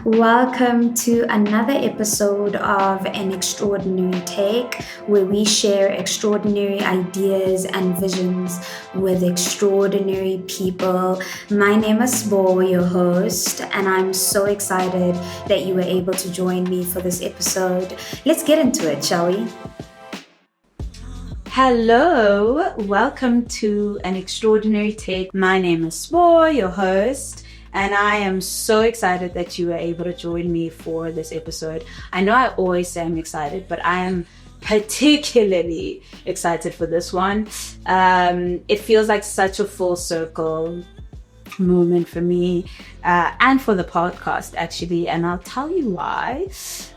Welcome to another episode of An Extraordinary Take, where we share extraordinary ideas and visions with extraordinary people. My name is Bo, your host, and I'm so excited that you were able to join me for this episode. Let's get into it, shall we? Hello, welcome to An Extraordinary Take. My name is Bo, your host. And I am so excited that you were able to join me for this episode. I know I always say I'm excited, but I am particularly excited for this one. It feels like such a full circle moment for me and for the podcast, actually. And I'll tell you why.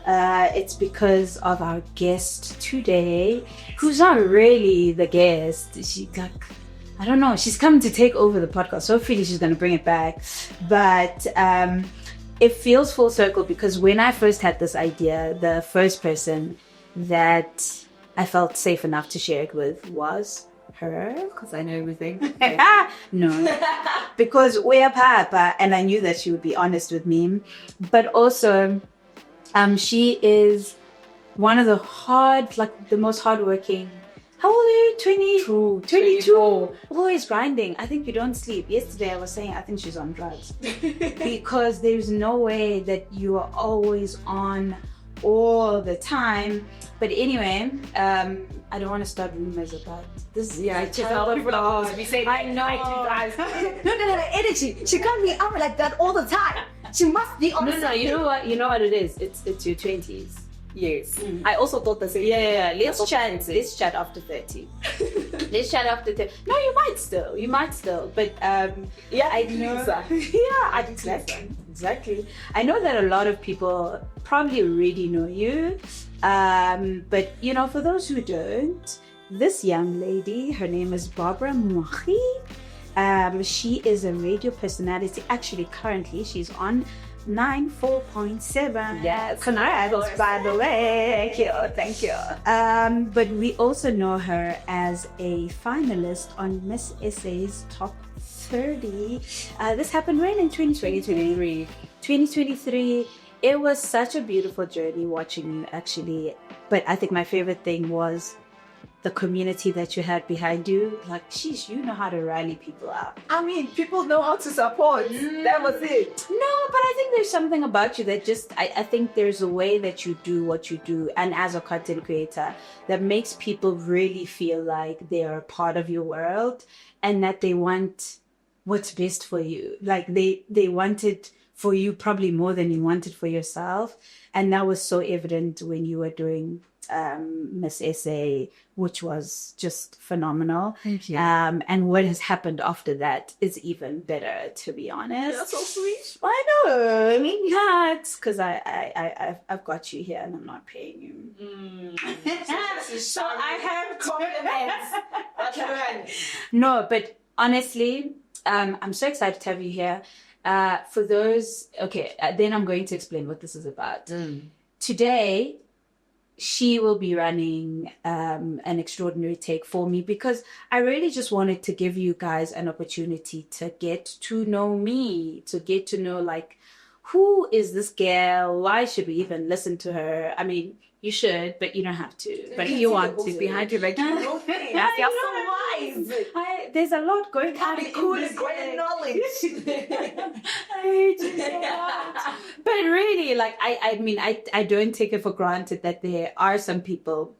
It's because of our guest today, who's not really the guest. I don't know. She's coming to take over the podcast. Hopefully she's going to bring it back. But it feels full circle because when I first had this idea, the first person that I felt safe enough to share it with was her. Because I know everything. No. Because we're Papa, and I knew that she would be honest with me. But also, she is one of the most hardworking. How old are you? 22? Always grinding. I think you don't sleep. Yesterday I was saying I think she's on drugs. Because there's no way that you are always on all the time. But anyway, I don't want to start rumors about this. Yeah, I tell people to be saying, I know. No, energy. She can't be out like that all the time. She must be on. No, you know what it is? It's your 20s. Yes. I also thought the same. Yeah. Let's chat after 30. Let's chat after 30. No, you might still. But yeah, I know. Yeah, exactly. I know that a lot of people probably already know you. But for those who don't, this young lady, her name is Barbara Moagi. She is a radio personality. Actually, currently she's on 94.7. Yes, congrats, by the way. Thank you. But we also know her as a finalist on Miss SA's Top 30. This happened when in 2023. 2023. It was such a beautiful journey watching you, actually. But I think my favorite thing was the community that you had behind you. Like, sheesh, you know how to rally people up. I mean, people know how to support. That was it. No, but I think there's something about you that just, I think there's a way that you do what you do, and as a content creator, that makes people really feel like they are a part of your world and that they want what's best for you. Like, they want it for you probably more than you want it for yourself. And that was so evident when you were doing Miss SA, which was just phenomenal. Thank you. And what has happened after that is even better, to be honest. That's so sweet. I know. I mean, yeah, it's because I've got you here and I'm not paying you. So I have compliments. No, but honestly, I'm so excited to have you here. For those, then I'm going to explain what this is about. Today, she will be running an extraordinary take for me because I really just wanted to give you guys an opportunity to get to know me, to get to know, like, who is this girl? Why should we even listen to her? I mean, you should, but you don't have to. But if you want to. Behind you, like, you're so wise. There's a lot going on. Great knowledge. I hate you so much. But really, like, I mean, I don't take it for granted that there are some people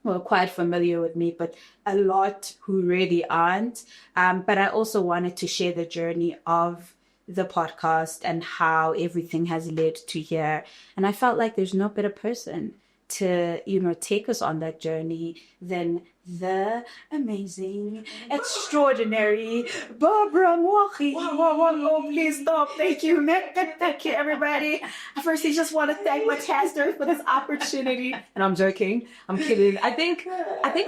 who are quite familiar with me, but a lot who really aren't. But I also wanted to share the journey of the podcast and how everything has led to here. And I felt like there's no better person to, take us on that journey than the amazing, extraordinary Barbara Moagi. Oh, please stop. Thank you. Thank you, everybody. I firstly just want to thank my caster for this opportunity. And I'm joking. I'm kidding. I think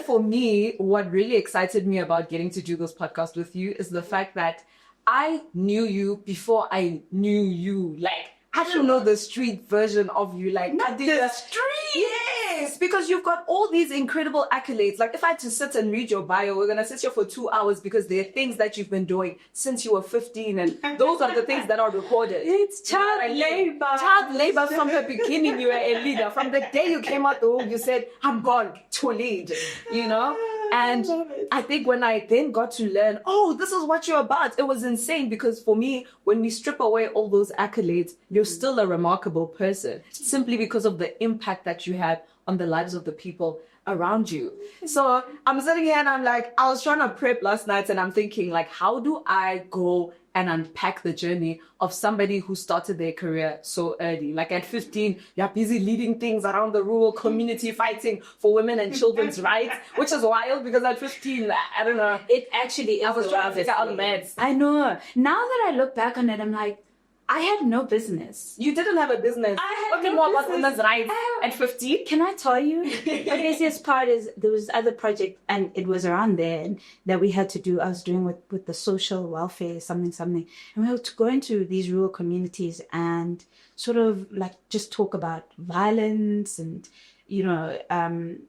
for me, what really excited me about getting to do this podcast with you is the fact that I knew you before I knew you. Like, I don't know the street version of you. Like, not the street. Yeah. Yes, because you've got all these incredible accolades. Like if I had to sit and read your bio, we're going to sit here for 2 hours because there are things that you've been doing since you were 15. And those are the things that are recorded. It's child labor. Child labor from the beginning, you were a leader. From the day you came out the womb, you said, I'm gone to lead, you know? And I think when I then got to learn, oh, this is what you're about, it was insane because for me, when we strip away all those accolades, you're still a remarkable person simply because of the impact that you had on the lives of the people around you. So I'm sitting here and I'm like, I was trying to prep last night and I'm thinking like, how do I go and unpack the journey of somebody who started their career so early? Like at 15, you're busy leading things around the rural community, fighting for women and children's rights, which is wild because at 15, I don't know. It actually is. I was trying to figure out meds. I know. Now that I look back on it, I'm like, I had no business. You didn't have a business. I had no more about women's rights at 15. Can I tell you? The craziest part is there was other project, and it was around there that we had to do. I was doing with the social welfare, something. And we were to go into these rural communities and sort of like just talk about violence and, you know,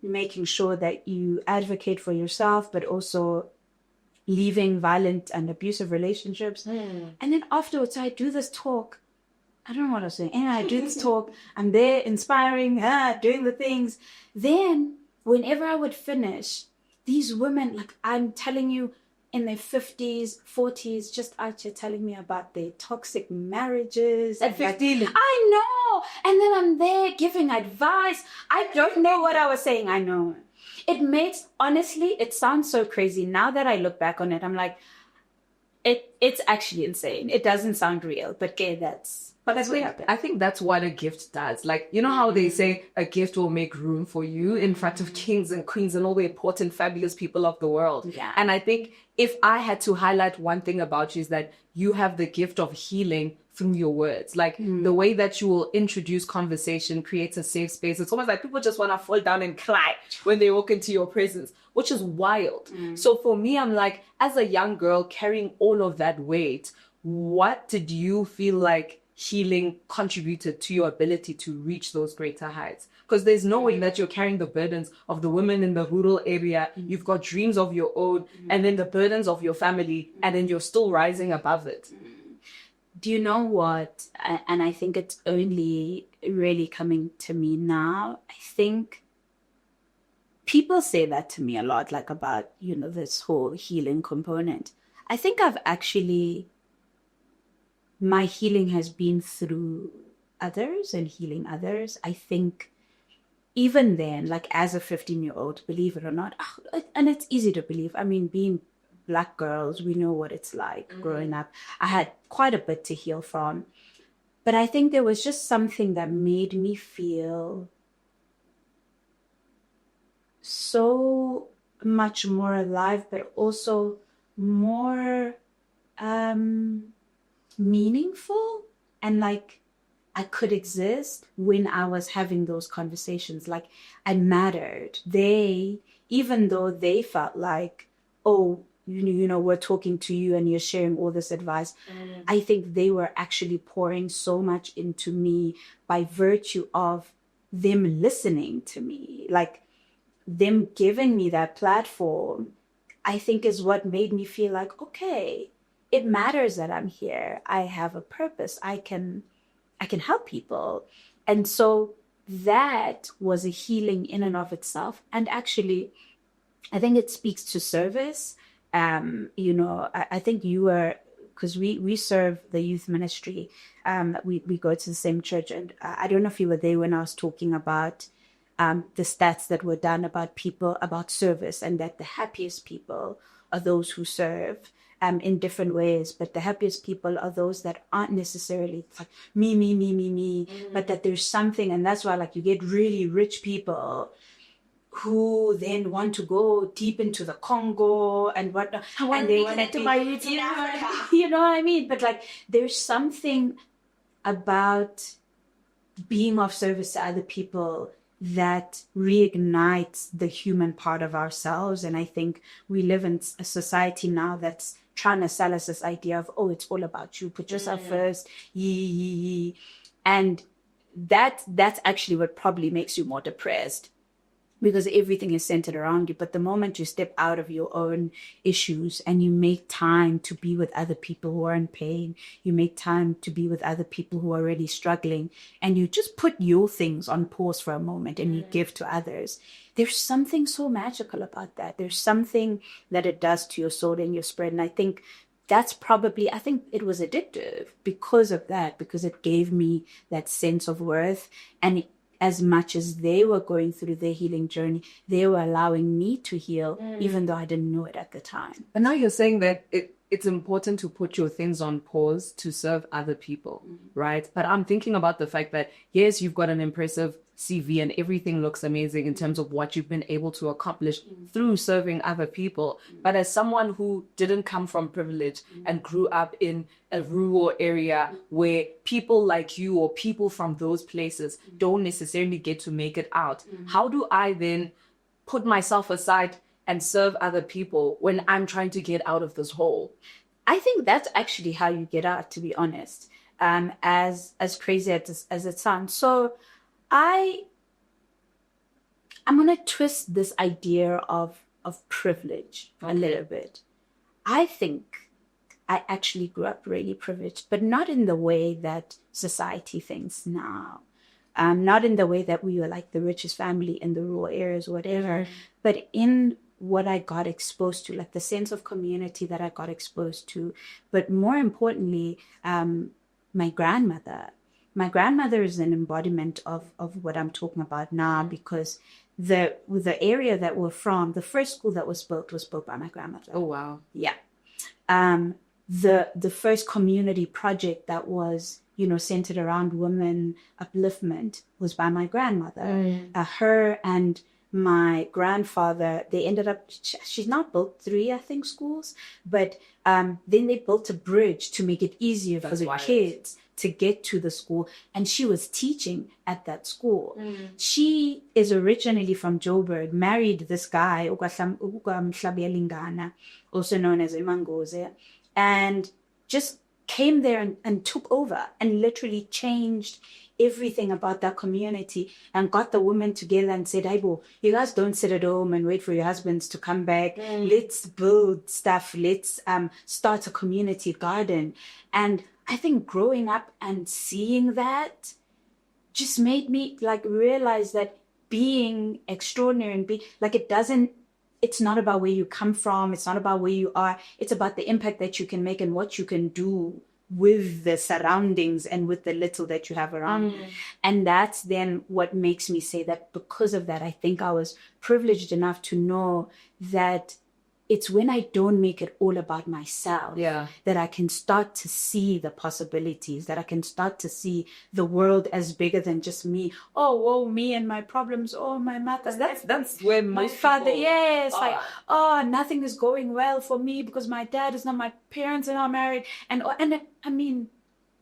making sure that you advocate for yourself, but also leaving violent and abusive relationships. And then afterwards, I do this talk. I don't know what I was saying. Anyway, I do this talk. I'm there inspiring, doing the things. Then whenever I would finish, these women, like I'm telling you, in their 50s, 40s, just out here telling me about their toxic marriages. At 15. I know. And then I'm there giving advice. I don't know what I was saying. I know. Honestly, it sounds so crazy. Now that I look back on it, I'm like, it's actually insane. It doesn't sound real, but okay, that's what happened. I think that's what a gift does. Like, you know how they say a gift will make room for you in front of kings and queens and all the important, fabulous people of the world. Yeah. And I think if I had to highlight one thing about you is that you have the gift of healing through your words. Like the way that you will introduce conversation creates a safe space. It's almost like people just want to fall down and cry when they walk into your presence, which is wild. So for me, I'm like, as a young girl carrying all of that weight, what did you feel like healing contributed to your ability to reach those greater heights? Because there's no way that you're carrying the burdens of the women in the rural area. You've got dreams of your own and then the burdens of your family, and then you're still rising above it. Do you know what? And I think it's only really coming to me now. I think people say that to me a lot, like about, you know, this whole healing component. I think my healing has been through others and healing others. I think even then, like as a 15-year-old, believe it or not, and it's easy to believe. I mean, being Black girls, we know what it's like growing up. I had quite a bit to heal from. But I think there was just something that made me feel so much more alive, but also more meaningful, and like I could exist when I was having those conversations. Like I mattered. Even though they felt like, oh, you know, we're talking to you and you're sharing all this advice. I think they were actually pouring so much into me by virtue of them listening to me, like them giving me that platform, I think is what made me feel like, okay, it matters that I'm here. I have a purpose. I can help people. And so that was a healing in and of itself. And actually, I think it speaks to service. You know, I think you were, because we serve the youth ministry. We go to the same church, and I don't know if you were there when I was talking about the stats that were done about service, and that the happiest people are those who serve in different ways. But the happiest people are those that aren't necessarily like me, but that there's something, and that's why like you get really rich people who then want to go deep into the Congo and whatnot. And they want to my roots in Africa. You know what I mean? But like, there's something about being of service to other people that reignites the human part of ourselves. And I think we live in a society now that's trying to sell us this idea of, oh, it's all about you. Put yourself first. And that's actually what probably makes you more depressed. because everything is centered around you. But the moment you step out of your own issues and you make time to be with other people who are in pain, you make time to be with other people who are already struggling, and you just put your things on pause for a moment and you give to others, there's something so magical about that. There's something that it does to your soul and your spirit. And I think that's probably, I think it was addictive because of that, because it gave me that sense of worth. And as much as they were going through their healing journey, they were allowing me to heal, even though I didn't know it at the time. But now you're saying that it's important to put your things on pause to serve other people, right? But I'm thinking about the fact that, yes, you've got an impressive CV and everything looks amazing in terms of what you've been able to accomplish through serving other people. But as someone who didn't come from privilege and grew up in a rural area where people like you or people from those places don't necessarily get to make it out, how do I then put myself aside and serve other people when I'm trying to get out of this hole? I think that's actually how you get out, to be honest, as crazy as it sounds. So I'm going to twist this idea of privilege a little bit. I think I actually grew up really privileged, but not in the way that society thinks now. Not in the way that we were like the richest family in the rural areas or whatever, but in what I got exposed to, like the sense of community that I got exposed to. But more importantly, my grandmother. My grandmother is an embodiment of what I'm talking about now, because the area that we're from, the first school that was built by my grandmother. Oh, wow. Yeah. The first community project that was, centered around women upliftment was by my grandmother. Her and my grandfather, they ended up, she's now built 3, I think, schools, but then they built a bridge to make it easier for the kids to get to the school, and she was teaching at that school. She is originally from Joburg, married this guy, umhlabuyalingana, also known as Imangoze, and just came there and took over and literally changed everything about that community and got the women together and said, Aibo, you guys don't sit at home and wait for your husbands to come back. Let's build stuff. Let's start a community garden. And I think growing up and seeing that just made me realize that being extraordinary and it's not about where you come from. It's not about where you are. It's about the impact that you can make and what you can do with the surroundings and with the little that you have around. And that's then what makes me say that because of that, I think I was privileged enough to know that it's when I don't make it all about myself that I can start to see the possibilities, that I can start to see the world as bigger than just me. Oh, whoa, me and my problems. Oh, my mother. That's where my father. Nothing is going well for me because my dad is not, my parents are not married. And I mean,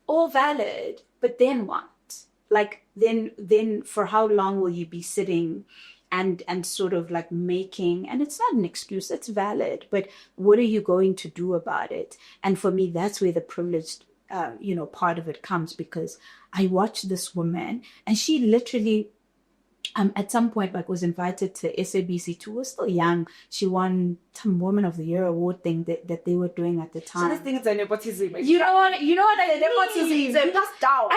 all valid. But then what? Then for how long will you be sitting and sort of making, and it's not an excuse, it's valid, but what are you going to do about it? And for me, that's where the privileged, part of it comes, because I watched this woman and she literally, at some point, was invited to SABC2, was still young. She won some Woman of the Year award thing that they were doing at the time. So this thing is a nepotism. You know what Nepotism. That's down.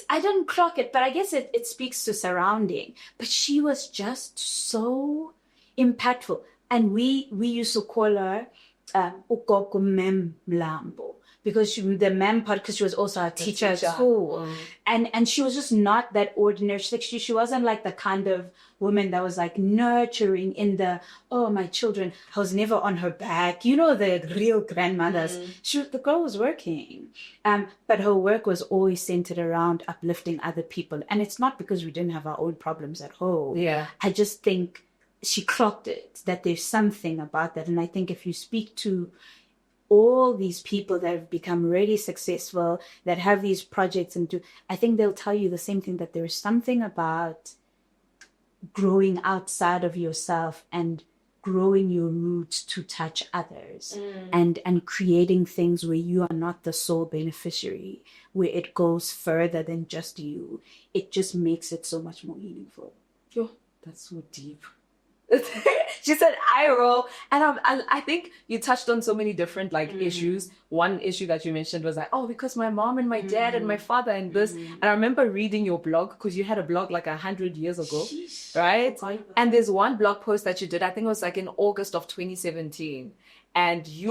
I didn't clock it, but I guess it speaks to surrounding. But she was just so impactful. And we used to call her Ukoko Mem Mlambo, because the mem part, because she was also a teacher at school. And she was just not that ordinary. She wasn't like the kind of woman that was nurturing in the, oh, my children. I was never on her back. The real grandmothers. The girl was working. But her work was always centered around uplifting other people. And it's not because we didn't have our own problems at home. Yeah. I just think she clocked it, that there's something about that. And I think if you speak to all these people that have become really successful, that have these projects I think they'll tell you the same thing, that there is something about growing outside of yourself and growing your roots to touch others and creating things where you are not the sole beneficiary, where it goes further than just you. It just makes it so much more meaningful. That's so deep. She said eye roll, and I think you touched on so many different issues. One issue that you mentioned was like, oh, because my mom and my dad and my father and this. And I remember reading your blog, because you had a blog like 100 years ago, right? And there's one blog post that you did, I think it was like in August of 2017, and you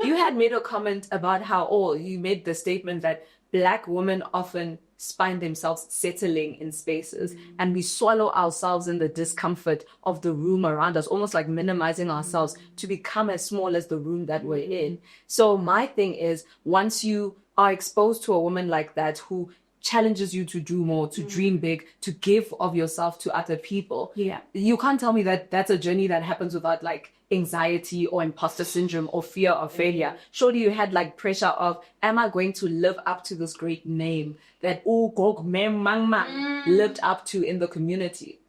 you had made a comment about how you made the statement that Black women often find themselves settling in spaces, and we swallow ourselves in the discomfort of the room around us, almost like minimizing ourselves to become as small as the room that we're in. So my thing is, once you are exposed to a woman like that who challenges you to do more, to dream big, to give of yourself to other people, you can't tell me that that's a journey that happens without like anxiety or imposter syndrome or fear of failure. Surely you had like pressure of, am I going to live up to this great name that Gog Mem Mangma lived up to in the community?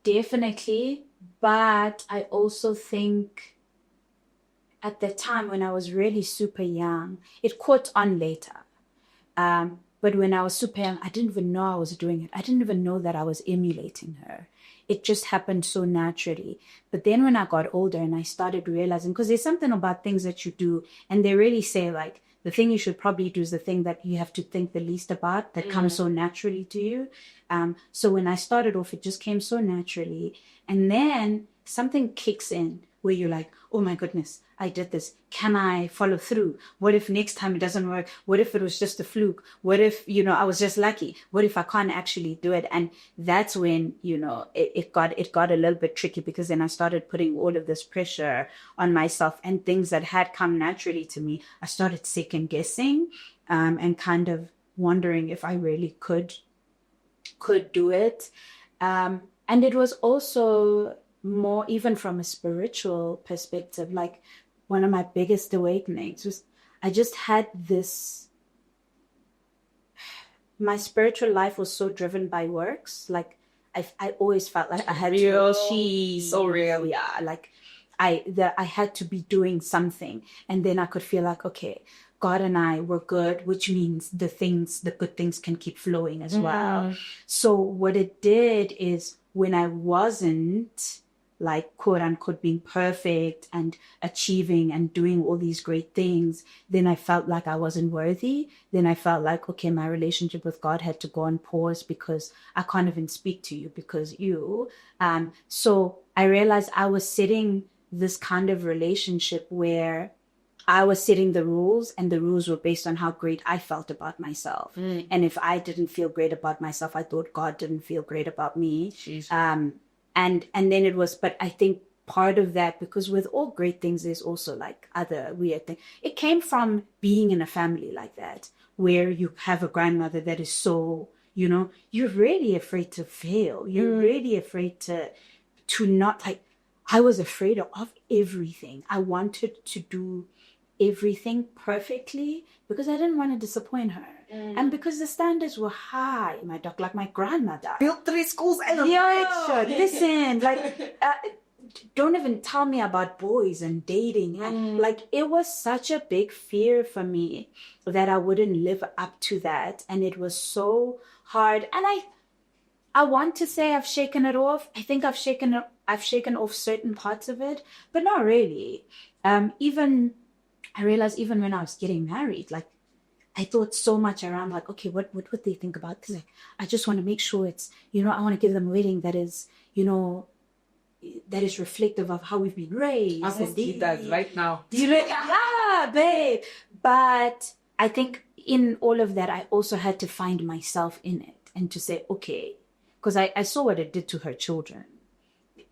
Definitely, but I also think at the time when I was really super young, it caught on later. But when I was super young, I didn't even know I was doing it. I didn't even know that I was emulating her. It just happened so naturally. But then when I got older and I started realizing, because there's something about things that you do, and they really say like, the thing you should probably do is the thing that you have to think the least about, that comes so naturally to you. So when I started off, it just came so naturally. And then something kicks in where you're like, oh my goodness, I did this. Can I follow through? What if next time it doesn't work? What if it was just a fluke? What if, I was just lucky? What if I can't actually do it? And that's when, it got a little bit tricky, because then I started putting all of this pressure on myself, and things that had come naturally to me, I started second guessing, and kind of wondering if I really could do it. And it was also more even from a spiritual perspective, like one of my biggest awakenings was I just had this, my spiritual life was so driven by works. Like I always felt like I had real, to achieve. so real. Yeah, like I had to be doing something, and then I could feel like, okay, God and I were good, which means the good things can keep flowing as well. So what it did is, when I wasn't like quote unquote being perfect and achieving and doing all these great things, then I felt like I wasn't worthy. Then I felt like, okay, my relationship with God had to go on pause, because I can't even speak to you because you. So I realized I was setting this kind of relationship where I was setting the rules, and the rules were based on how great I felt about myself. And if I didn't feel great about myself, I thought God didn't feel great about me. And then it was, but I think part of that, because with all great things, there's also like other weird things. It came from being in a family like that, where you have a grandmother that is so, you're really afraid to fail. You're really afraid to not, like, I was afraid of everything. I wanted to do everything perfectly because I didn't want to disappoint her. And because the standards were high, my dog, like my grandmother. Built 3 schools and a listen, like, don't even tell me about boys and dating. And like, it was such a big fear for me that I wouldn't live up to that. And it was so hard. And I want to say I've shaken it off. I think I've shaken off certain parts of it, but not really. I realized even when I was getting married, like, I thought so much around, like, okay, what would they think about this? Like, I just want to make sure it's, I want to give them a wedding that is, that is reflective of how we've been raised. I will see that right now. Yeah, babe. But I think in all of that, I also had to find myself in it and to say, okay, because I saw what it did to her children.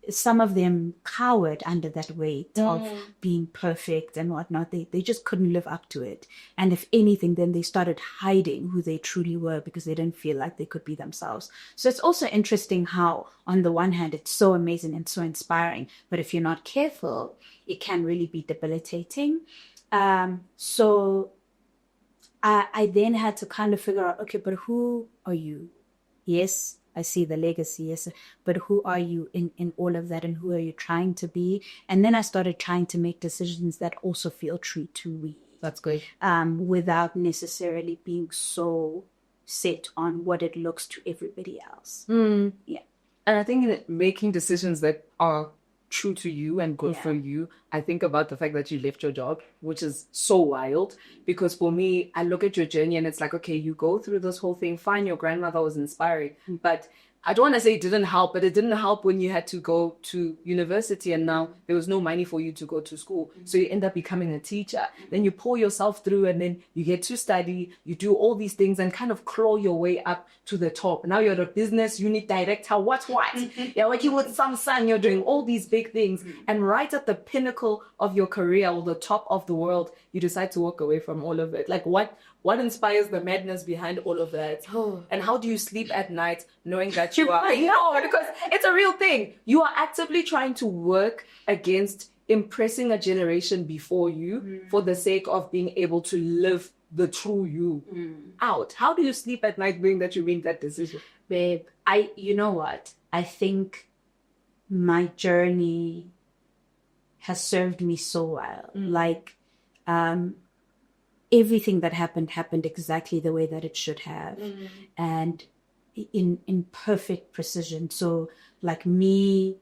Some of them cowered under that weight of being perfect and whatnot. They just couldn't live up to it. And if anything, then they started hiding who they truly were because they didn't feel like they could be themselves. So it's also interesting how, on the one hand, it's so amazing and so inspiring. But if you're not careful, it can really be debilitating. So I then had to kind of figure out, okay, but who are you? Yes, I see the legacy, yes, but who are you in all of that, and who are you trying to be? And then I started trying to make decisions that also feel true to me. That's good. Without necessarily being so set on what it looks to everybody else. Yeah. And I think that making decisions that are true to you and good for Yeah. you, I think about the fact that you left your job, which is so wild. Because for me, I look at your journey and it's like, okay, you go through this whole thing. Fine, your grandmother was inspiring, but I don't want to say it didn't help, but it didn't help when you had to go to university and now there was no money for you to go to school. So you end up becoming a teacher. Then you pull yourself through and then you get to study, you do all these things and kind of claw your way up to the top. Now you're the business unit director. What? You're working with Samsung, you're doing all these big things. And right at the pinnacle of your career or the top of the world, you decide to walk away from all of it. Like what inspires the madness behind all of that? And how do you sleep at night knowing that you are... No, because it's a real thing. You are actively trying to work against impressing a generation before you for the sake of being able to live the true you out. How do you sleep at night knowing that you made that decision? Babe, you know what? I think my journey has served me so well. Like, everything that happened exactly the way that it should have, and in perfect precision. So like me,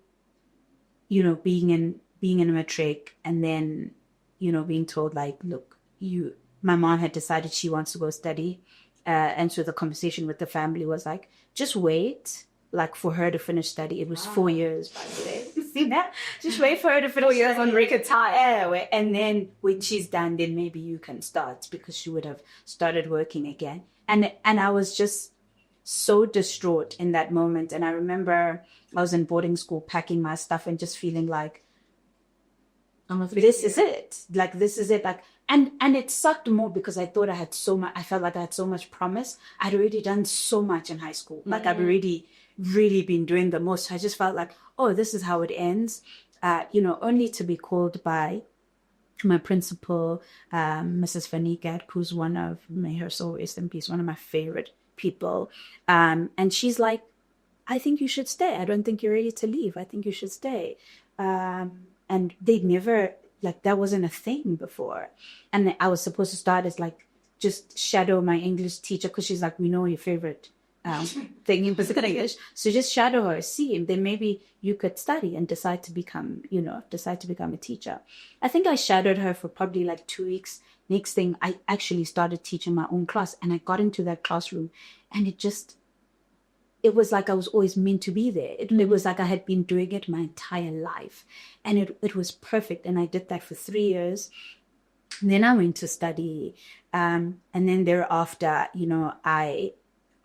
being in a matric and then, being told like, look, my mom had decided she wants to go study. And so the conversation with the family was like, just wait, like for her to finish study. It was 4 years, by the way. You see that? Just wait for her to finish 4 years on record time. And then when she's done, then maybe you can start, because she would have started working again. And I was just so distraught in that moment. And I remember I was in boarding school packing my stuff and just feeling like, this is it. Like, this is it. Like, and it sucked more because I thought I felt like I had so much promise. I'd already done so much in high school. Like, I've already really been doing the most. I just felt like, oh, this is how it ends. Only to be called by my principal, Mrs. Vanigat, who's may her soul rest in peace, one of my favorite people. And she's like, I think you should stay. I don't think you're ready to leave. I think you should stay. And they'd never, like, that wasn't a thing before. And I was supposed to start as like, just shadow my English teacher, because she's like, we know your favorite thing in Pacific English. So just shadow her, see, and then maybe you could study and decide to become a teacher. I think I shadowed her for probably like 2 weeks. Next thing, I actually started teaching my own class, and I got into that classroom, and it was like I was always meant to be there. It was like I had been doing it my entire life, and it was perfect. And I did that for 3 years. And then I went to study, and then thereafter,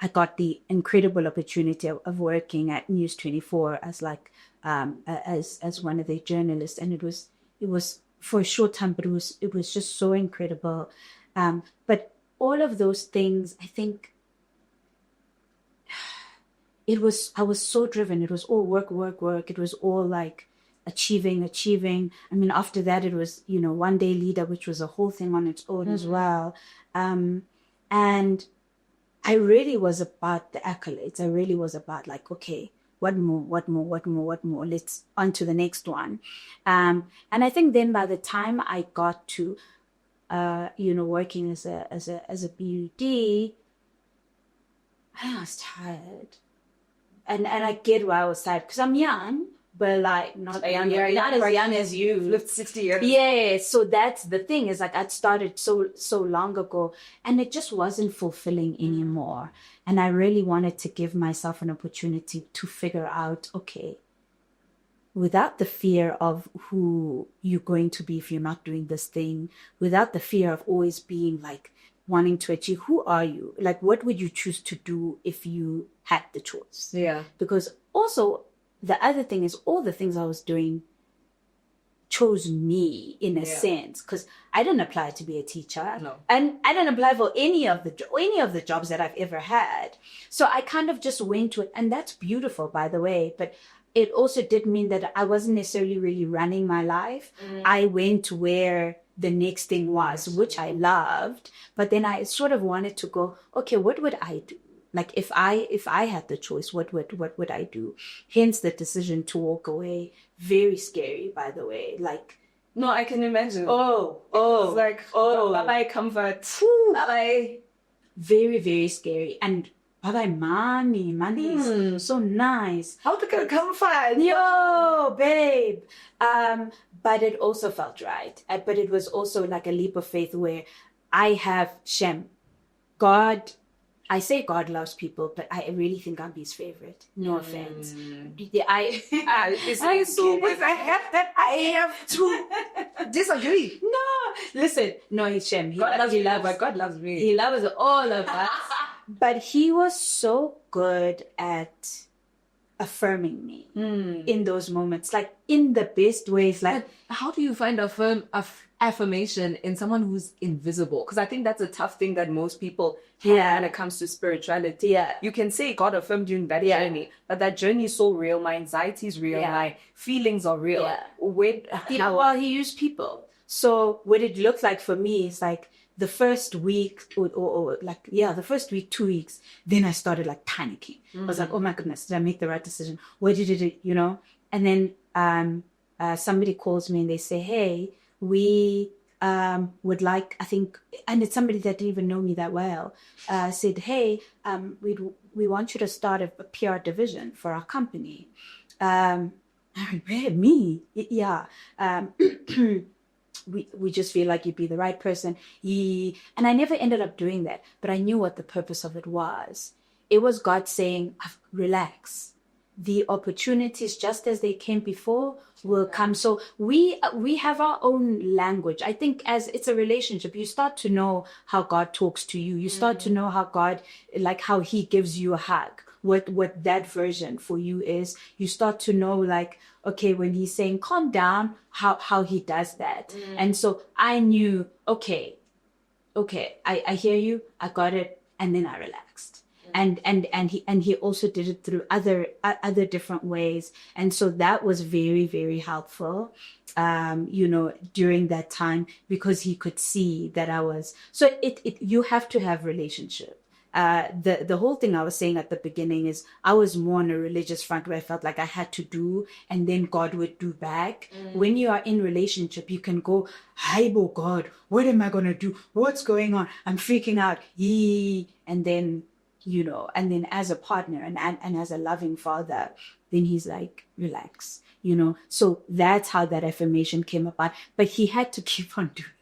I got the incredible opportunity of working at News 24 as like as one of the journalists, and it was for a short time, but it was just so incredible. But all of those things, I think, I was so driven. It was all work. It was all like achieving. I mean, after that, it was, One Day Leader, which was a whole thing on its own as well. And I really was about the accolades. I really was about like, okay, what more? Let's on to the next one. And I think then by the time I got to, working as a BUD, I was tired. And I get why I was tired, because I'm young, but like not as young as you. You've lived 60 years. Yeah, so that's the thing, is like I'd started so long ago, and it just wasn't fulfilling anymore. And I really wanted to give myself an opportunity to figure out, okay, without the fear of who you're going to be if you're not doing this thing, without the fear of always being like wanting to achieve, who are you? Like, what would you choose to do if you had the choice? Yeah. Because also, the other thing is, all the things I was doing chose me in a sense, because I didn't apply to be a teacher. No. And I didn't apply for any of the jobs that I've ever had. So I kind of just went to it, and that's beautiful, by the way. But it also did mean that I wasn't necessarily really running my life. I went to where the next thing was, which I loved. But then I sort of wanted to go, okay, what would I do? Like, if I had the choice, what would I do? Hence the decision to walk away. Very scary, by the way. Like, no, I can imagine. Oh, it's like, bye-bye comfort. Bye-bye. very, very scary. And Baba, money is so nice. How to come find? Yo, babe. But it also felt right. But it was also like a leap of faith where I have Shem. God, I say God loves people, but I really think I'm his favorite. No offense. I have that. I have to disagree. No, listen. No, he's Shem. God loves me. He loves all of us. But he was so good at affirming me in those moments, like in the best ways. Like, but how do you find affirmation in someone who's invisible? Because I think that's a tough thing that most people have when it comes to spirituality. Yeah. You can say God affirmed you in that journey, but that journey is so real. My anxiety is real. My feelings are real. Well, he used people. So what it looked like for me is like the first week the first week, 2 weeks, then I started like panicking. I was like, oh my goodness, did I make the right decision? Where did it, And then somebody calls me and they say, hey, we would like, I think, and it's somebody that didn't even know me that well, said, hey, we want you to start a PR division for our company. Me? Yeah. We just feel like you'd be the right person. And I never ended up doing that, but I knew what the purpose of it was. It was God saying, relax. The opportunities, just as they came before, will come. So we have our own language. I think as it's a relationship, you start to know how God talks to you. You start to know how God, like how he gives you a hug. What that version for you is. You start to know, like, okay, when he's saying calm down, how he does that. And so I knew, okay, I hear you, I got it, and then I relaxed. And he also did it through other different ways. And so that was very, very helpful, during that time, because he could see that I was, so you have to have relationship. The whole thing I was saying at the beginning is I was more on a religious front where I felt like I had to do and then God would do back. When you are in relationship, you can go, hi, God, what am I going to do? What's going on? I'm freaking out. And then, and then as a partner and as a loving father, then he's like, relax, So that's how that affirmation came about. But he had to keep on doing it.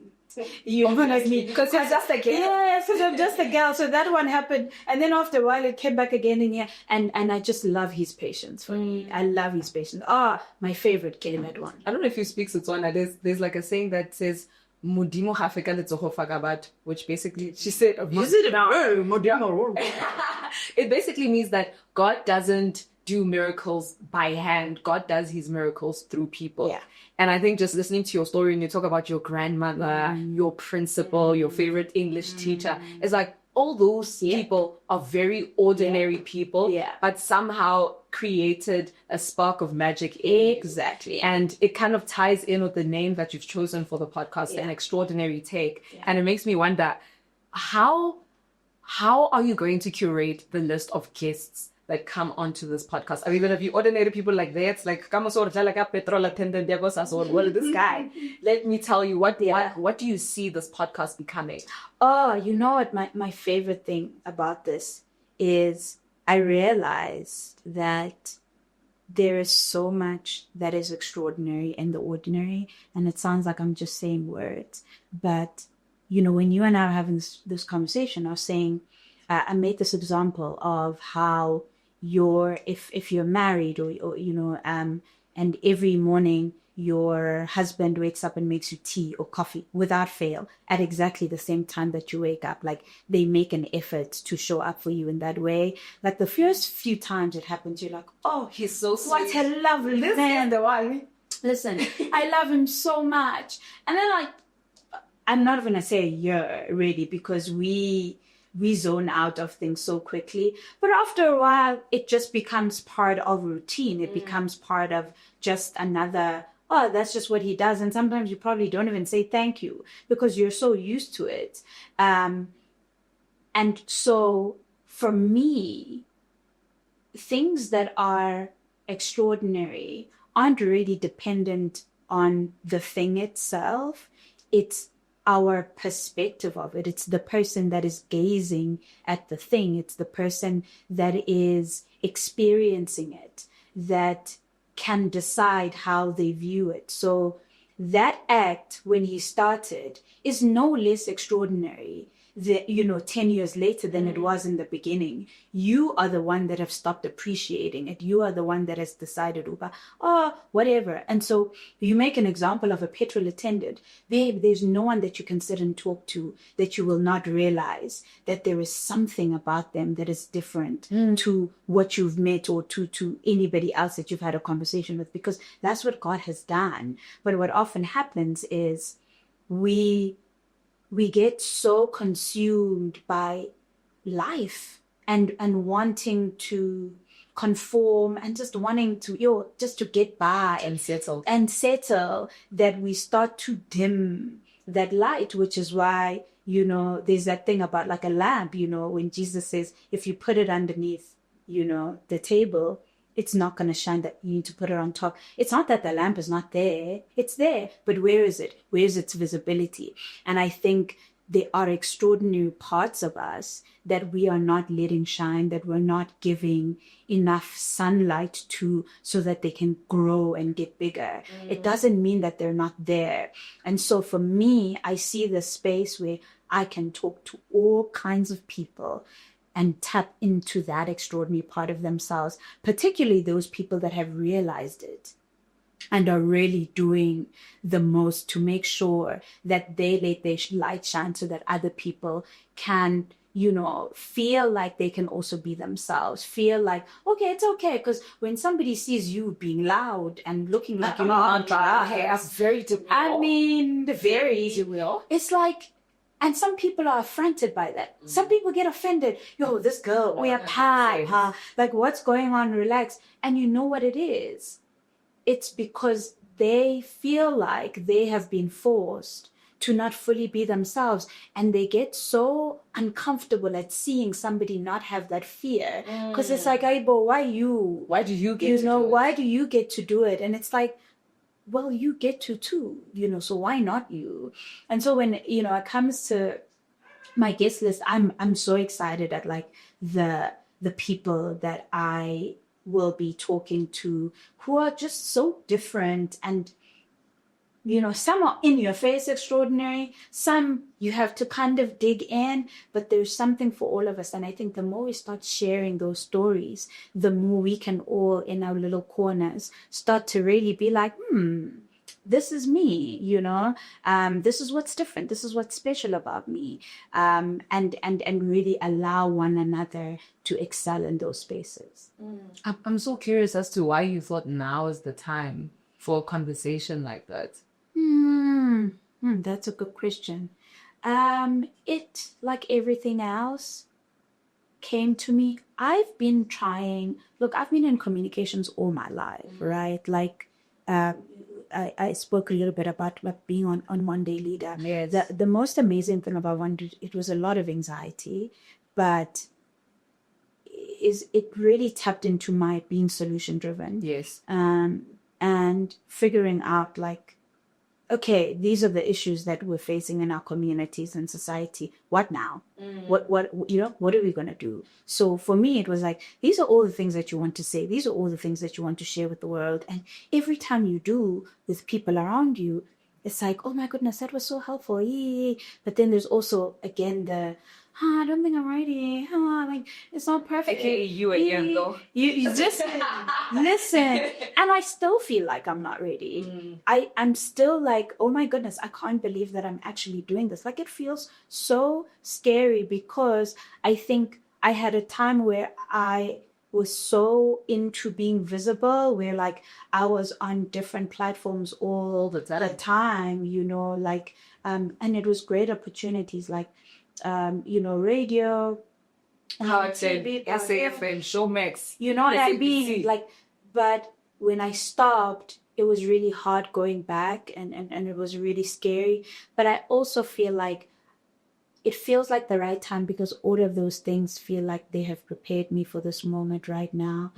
Because you're just a girl. Yeah, because I'm just a girl. So that one happened, and then after a while it came back again in here, and I just love his patience for me. I love his patience. My favorite Kelimet one. I don't know if you speak Setswana. There's like a saying that says Modimo ga feka letsogo fa ka batho, which basically she said it basically means that God doesn't do miracles by hand. God does his miracles through people. Yeah. And I think just listening to your story and you talk about your grandmother, your principal, your favorite English teacher, it's like all those people are very ordinary people, but somehow created a spark of magic. Exactly. And it kind of ties in with the name that you've chosen for the podcast, An Extraordinary Take. And it makes me wonder, how are you going to curate the list of guests that come onto this podcast? I mean, even if you ordinary people like that, it's like, come on, like a petrol attendant, well, this guy. Let me tell you, what do you see this podcast becoming? Oh, you know what? My favorite thing about this is I realized that there is so much that is extraordinary in the ordinary. And it sounds like I'm just saying words. But, when you and I are having this conversation, I was saying, I made this example of how if you're married or and every morning your husband wakes up and makes you tea or coffee without fail at exactly the same time that you wake up, like they make an effort to show up for you in that way. Like the first few times it happens, you're like, oh, he's so sweet. What a lovely man. Listen, I love him so much. And then I'm not going to say a year really, because we zone out of things so quickly. But after a while, it just becomes part of routine. It becomes part of just another, that's just what he does. And sometimes you probably don't even say thank you because you're so used to it. And so for me, things that are extraordinary aren't really dependent on the thing itself. It's our perspective of it. It's the person that is gazing at the thing. It's the person that is experiencing it that can decide how they view it. So that act, when he started, is no less extraordinary, 10 years later than it was in the beginning. You are the one that have stopped appreciating it. You are the one that has decided, whatever. And so you make an example of a petrol attendant. There's no one that you can sit and talk to that you will not realize that there is something about them that is different to what you've met or to anybody else that you've had a conversation with, because that's what God has done. But what often happens is we get so consumed by life and wanting to conform and just wanting to just to get by and settle that we start to dim that light, which is why there's that thing about like a lamp, when Jesus says if you put it underneath the table, it's not going to shine, that you need to put it on top. It's not that the lamp is not there. It's there. But where is it? Where is its visibility? And I think there are extraordinary parts of us that we are not letting shine, that we're not giving enough sunlight to, so that they can grow and get bigger. It doesn't mean that they're not there. And so for me, I see the space where I can talk to all kinds of people and tap into that extraordinary part of themselves, particularly those people that have realized it and are really doing the most to make sure that they let their light shine so that other people can, feel like they can also be themselves, feel like, okay, it's okay. Because when somebody sees you being loud and looking like very demure. very demure. It's like, and some people are affronted by that. Some people get offended. This girl, we are pie, huh? Like, what's going on? Relax. And you know what it is? It's because they feel like they have been forced to not fully be themselves. And they get so uncomfortable at seeing somebody not have that fear. Because it's like, why you? Why do you get to do it? Why do you get to do it? And it's like, well, you get to too, so why not you? And so when, it comes to my guest list, I'm so excited at like the people that I will be talking to who are just so different. And, some are in your face extraordinary. Some you have to kind of dig in, but there's something for all of us. And I think the more we start sharing those stories, the more we can all in our little corners start to really be like, this is me, this is what's different. This is what's special about me. And really allow one another to excel in those spaces. I'm so curious as to why you thought now is the time for a conversation like that. That's a good question. It, like everything else, came to me. I've been in communications all my life, right? Like, I spoke a little bit about being on One Day Leader. Yes. The most amazing thing about One Day, it was a lot of anxiety, but it really tapped into my being solution driven. Yes. And figuring out like, okay, these are the issues that we're facing in our communities and society. What now? What are we going to do? So for me, it was like, these are all the things that you want to say. These are all the things that you want to share with the world. And every time you do with people around you, it's like, oh my goodness, that was so helpful. Yay. But then there's also, again, I don't think I'm ready. Like, it's not perfect. Okay, you again, though. You just listen. And I still feel like I'm not ready. I'm still like, oh my goodness, I can't believe that I'm actually doing this. Like, it feels so scary because I think I had a time where I was so into being visible, where like I was on different platforms all the time, like, and it was great opportunities like, radio, how it said SAFM, Showmax, what I mean? Like, but when I stopped, it was really hard going back and it was really scary. But I also feel like it feels like the right time because all of those things feel like they have prepared me for this moment right now.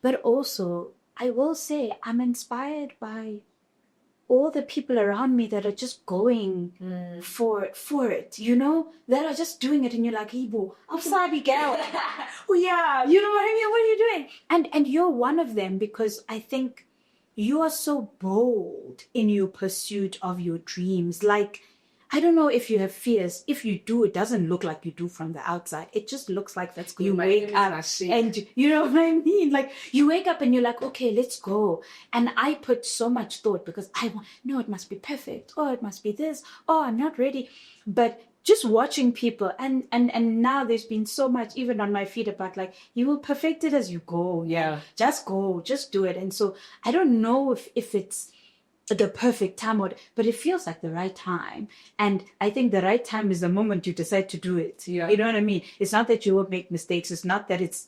But also, I will say I'm inspired by all the people around me that are just going for it, you know, that are just doing it, and you're like, Ibo, I'm sorry, girl. Oh yeah. You know what I mean? What are you doing? And you're one of them, because I think you are so bold in your pursuit of your dreams. Like, I don't know if you have fears. If you do, it doesn't look like you do from the outside. It just looks like That's good. you My wake up and you know what I mean? Like, you wake up and you're like, okay, let's go. And I put so much thought, because I want, no, it must be perfect. Oh, it must be this. Oh, I'm not ready. But just watching people, and now there's been so much even on my feed about, like, you will perfect it as you go. Yeah. Just go, just do it. And so I don't know if it's the perfect time, but it feels like the right time. And I think the right time is the moment you decide to do it. Yeah. You know what I mean? It's not that you will make mistakes. It's not that it's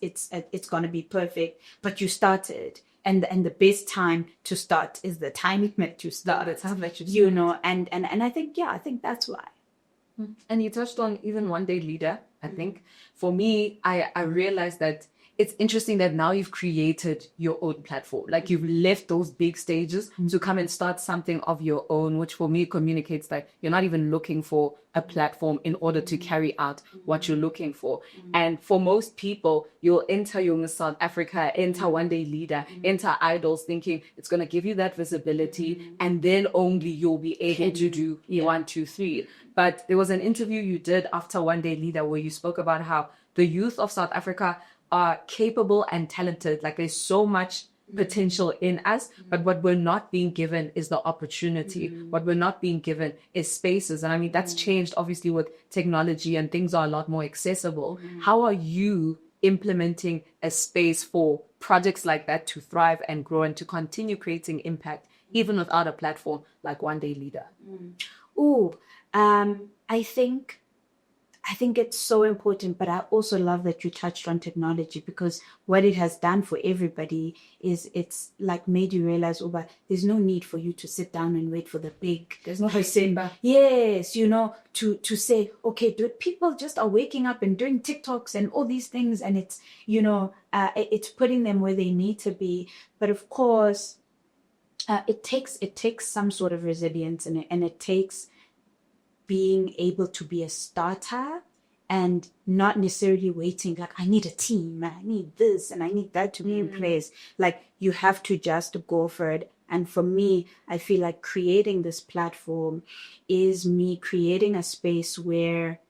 going to be perfect, but you started. And the best time to start is the time it meant to start. The time that you know, and I think, I think that's why. And you touched on even one day leader. I think for me, I realized that it's interesting that now you've created your own platform. Like, you've left those big stages to come and start something of your own, which for me communicates that you're not even looking for a platform in order to carry out what you're looking for. And for most people, you'll enter Young South Africa, enter One Day Leader, enter Idols, thinking it's going to give you that visibility, and then only you'll be able to do 1, 2, 3. But there was an interview you did after One Day Leader where you spoke about how the youth of South Africa are capable and talented. Like, there's so much potential in us, but what we're not being given is the opportunity. What we're not being given is spaces. And I mean, that's changed obviously with technology, and things are a lot more accessible. How are you implementing a space for projects like that to thrive and grow and to continue creating impact, even without a platform like One Day Leader? I think it's so important, but I also love that you touched on technology, because what it has done for everybody is it's like made you realize, but there's no need for you to sit down and wait for the big. There's no person. Yes, you know, to say, okay, people just are waking up and doing TikToks and all these things, and it's, you know, it's putting them where they need to be. But of course, it takes some sort of resilience in it, and it takes being able to be a starter and not necessarily waiting, like, I need a team, I need this and I need that to be in place. Like, you have to just go for it. And for me, I feel like creating this platform is me creating a space where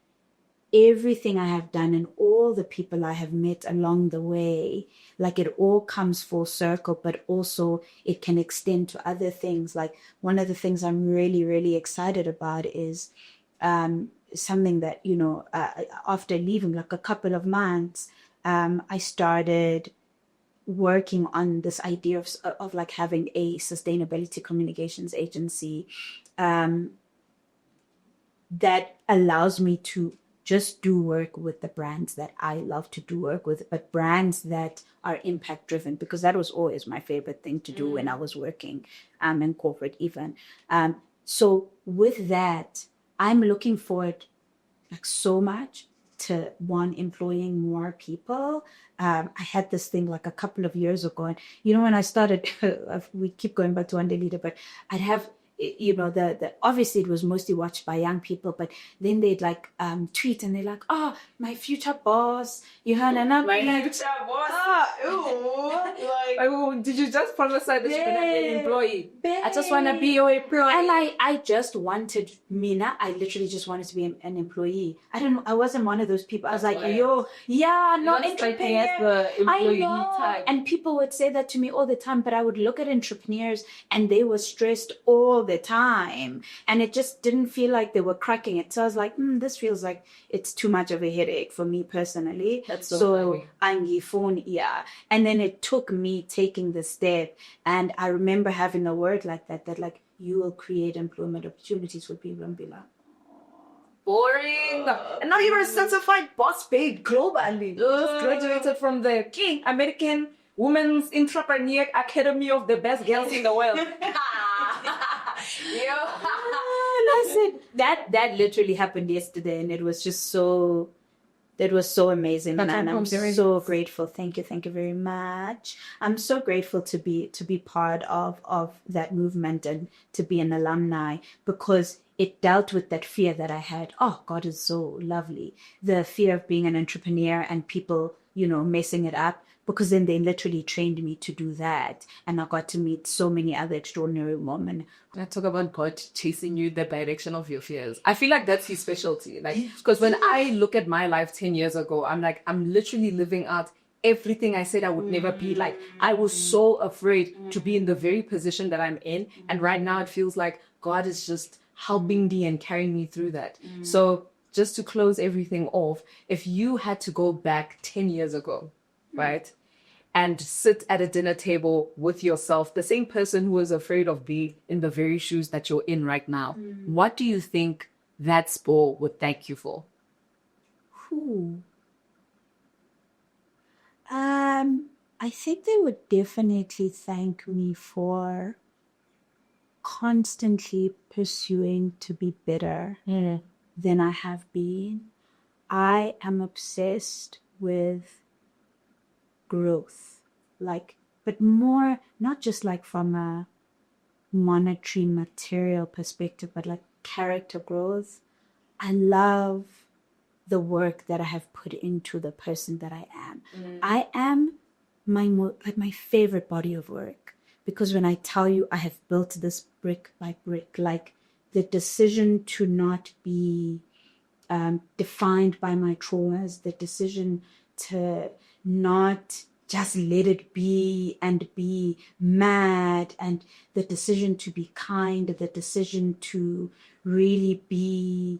everything I have done and all the people I have met along the way, like, it all comes full circle, but also it can extend to other things. Like, one of the things I'm really, really excited about is something that, you know, after leaving, like a couple of months, I started working on this idea of like having a sustainability communications agency that allows me to just do work with the brands that I love to do work with, but brands that are impact driven, because that was always my favorite thing to do when I was working in corporate even. So with that, I'm looking forward like so much to employing more people. I had this thing like a couple of years ago, and you know, when I started, we keep going back to One Day Leader, but I'd have, you know, the obviously it was mostly watched by young people, but then they'd like tweet and they're like, oh, my future boss, you heard enough. My future boss. Did you just prophesy that you're gonna be an employee? I just want to be your employee. And I just wanted, Mina, I literally just wanted to be an employee. I don't know, I wasn't one of those people. I was like, yo, yeah, no, entrepreneur. I know. Type. And people would say that to me all the time, but I would look at entrepreneurs and they were stressed all the time, and it just didn't feel like they were cracking it. So I was like, this feels like it's too much of a headache for me personally. That's so funny. Yeah. And then it took me taking the step, and I remember having a word like that like, you will create employment opportunities for people, and be like, boring. And now you're a certified boss paid globally. Just graduated from the King American Women's Entrepreneur Academy of the best girls in the world. I said that literally happened yesterday, and it was just so That was so amazing, That's man. I'm awesome. so grateful. Thank you very much. I'm so grateful to be part of that movement and to be an alumni, because it dealt with that fear that I had. Oh, God is so lovely. The fear of being an entrepreneur and people, messing it up. Because then they literally trained me to do that, and I got to meet so many other extraordinary women. I talk about God chasing you the direction of your fears. I feel like that's his specialty. Like, because when I look at my life 10 years ago, I'm literally living out everything I said I would never be. Like, I was so afraid to be in the very position that I'm in. And right now it feels like God is just helping me and carrying me through that. So just to close everything off, if you had to go back 10 years ago, right? And sit at a dinner table with yourself, the same person who was afraid of being in the very shoes that you're in right now. What do you think that sport would thank you for? I think they would definitely thank me for constantly pursuing to be better than I have been. I am obsessed with growth, but more, not just like from a monetary material perspective, but like character growth. I love the work that I have put into the person that I am. I am my favorite body of work, because when I tell you I have built this brick by brick, like the decision to not be defined by my traumas, the decision to not just let it be and be mad, and the decision to be kind, the decision to really be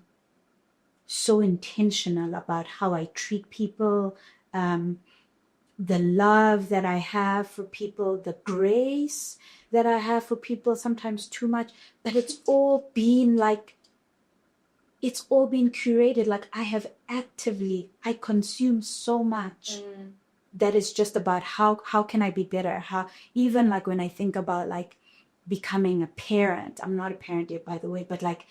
so intentional about how I treat people, the love that I have for people, the grace that I have for people, sometimes too much, but it's all been curated. Like I consume so much that is just about how can I be better? How, even like when I think about like becoming a parent, I'm not a parent yet, by the way, but like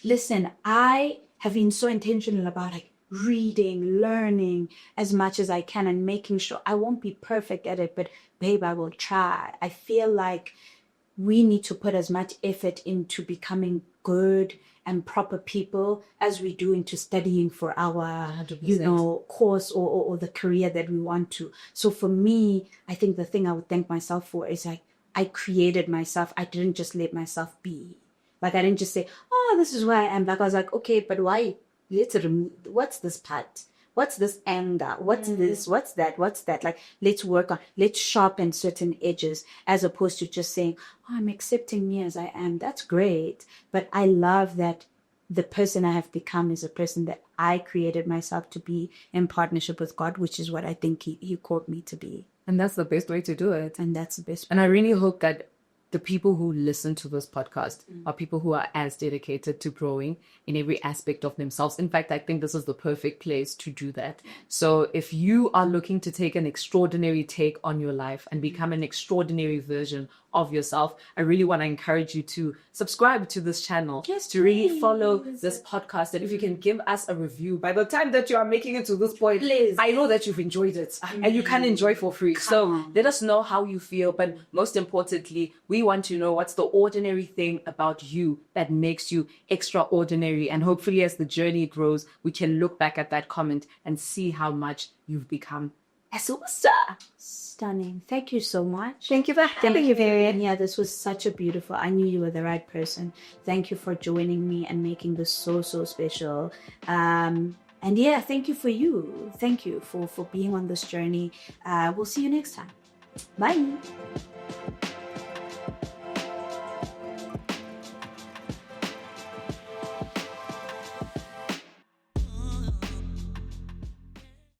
listen, I have been so intentional about like reading, learning as much as I can, and making sure I won't be perfect at it, but babe, I will try. I feel like we need to put as much effort into becoming good and proper people as we do into studying for our 100%. Course or the career that we want to. So for me, I think the thing I would thank myself for is like I created myself. I didn't just let myself be. Like I didn't just say, oh, this is where I am. Like I was like, okay, but why? Let's remove, what's this part? What's this anger? What's this? What's that? What's that? Like, let's sharpen certain edges, as opposed to just saying, oh, I'm accepting me as I am. That's great. But I love that the person I have become is a person that I created myself to be in partnership with God, which is what I think he called me to be. And that's the best way to do it. And that's the best way. And I really hope that the people who listen to this podcast are people who are as dedicated to growing in every aspect of themselves. In fact, I think this is the perfect place to do that. So if you are looking to take an extraordinary take on your life and become an extraordinary version of yourself, I really want to encourage you to subscribe to this channel, to really follow this podcast. And if you can give us a review by the time that you are making it to this point, please. I know that you've enjoyed it and you can enjoy for free. So let us know how you feel. But most importantly, we want to know what's the ordinary thing about you that makes you extraordinary. And hopefully as the journey grows, we can look back at that comment and see how much you've become a superstar. Stunning. Thank you so much. Thank you for having me, Varian. Yeah, this was such a beautiful, I knew you were the right person. Thank you for joining me and making this so special. And yeah, thank you for you. Thank you for being on this journey. We'll see you next time. Bye.